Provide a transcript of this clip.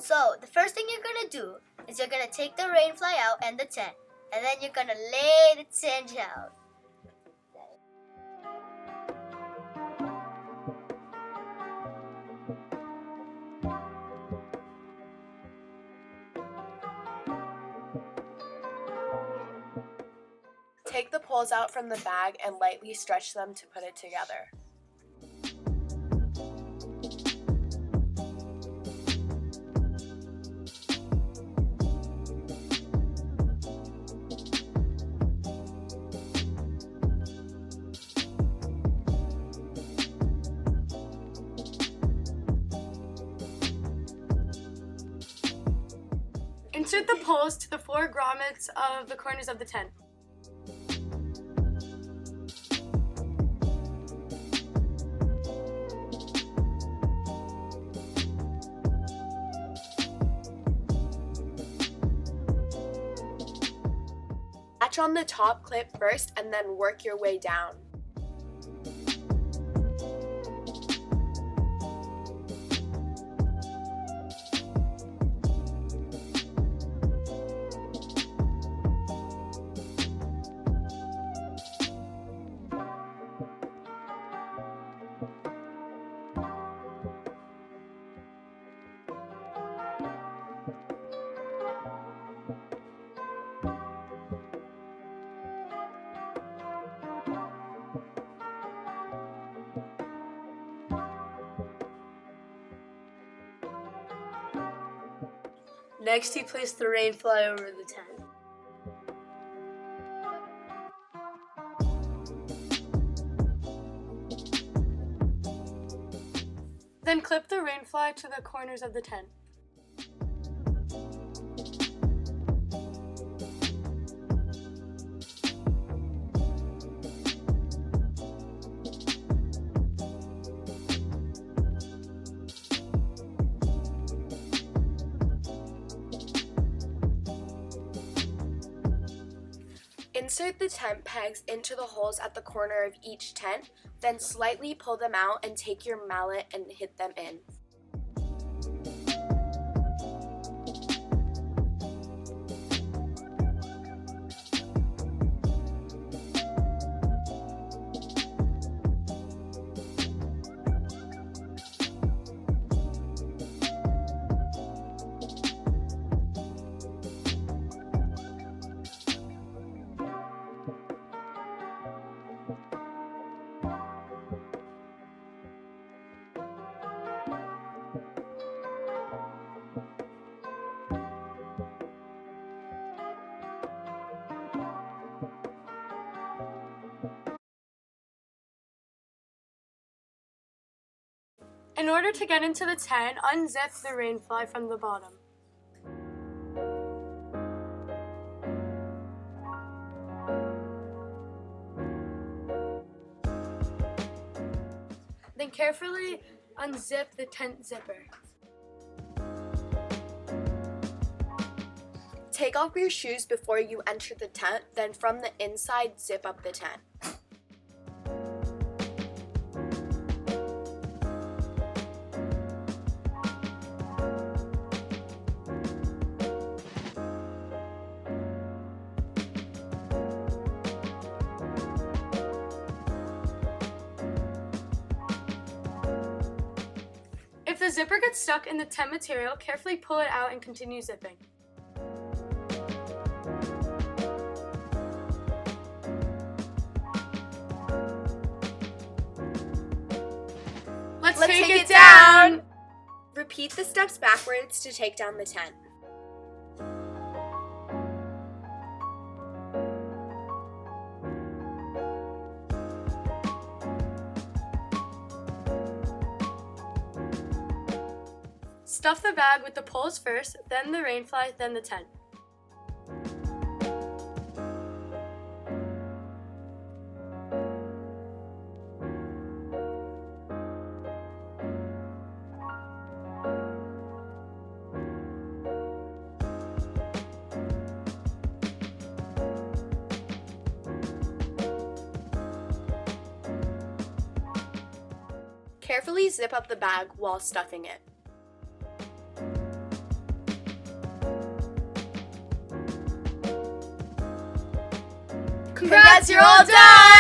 So the first thing you're gonna do is you're gonna take the rainfly out and the tent, and then you're gonna lay the tent out. Take the poles out from the bag and lightly stretch them to put it together. Insert the poles to the 4 grommets of the corners of the tent. Latch on the top clip first and then work your way down. Next, you place the rainfly over the tent. Then clip the rainfly to the corners of the tent. Insert the tent pegs into the holes at the corner of each tent, then slightly pull them out and take your mallet and hit them in. In order to get into the tent, unzip the rainfly from the bottom. Then carefully unzip the tent zipper. Take off your shoes before you enter the tent, then from the inside, zip up the tent. If the zipper gets stuck in the tent material, carefully pull it out and continue zipping. Let's take it down! Repeat the steps backwards to take down the tent. Stuff the bag with the poles first, then the rainfly, then the tent. Carefully zip up the bag while stuffing it. Congrats, you're all done!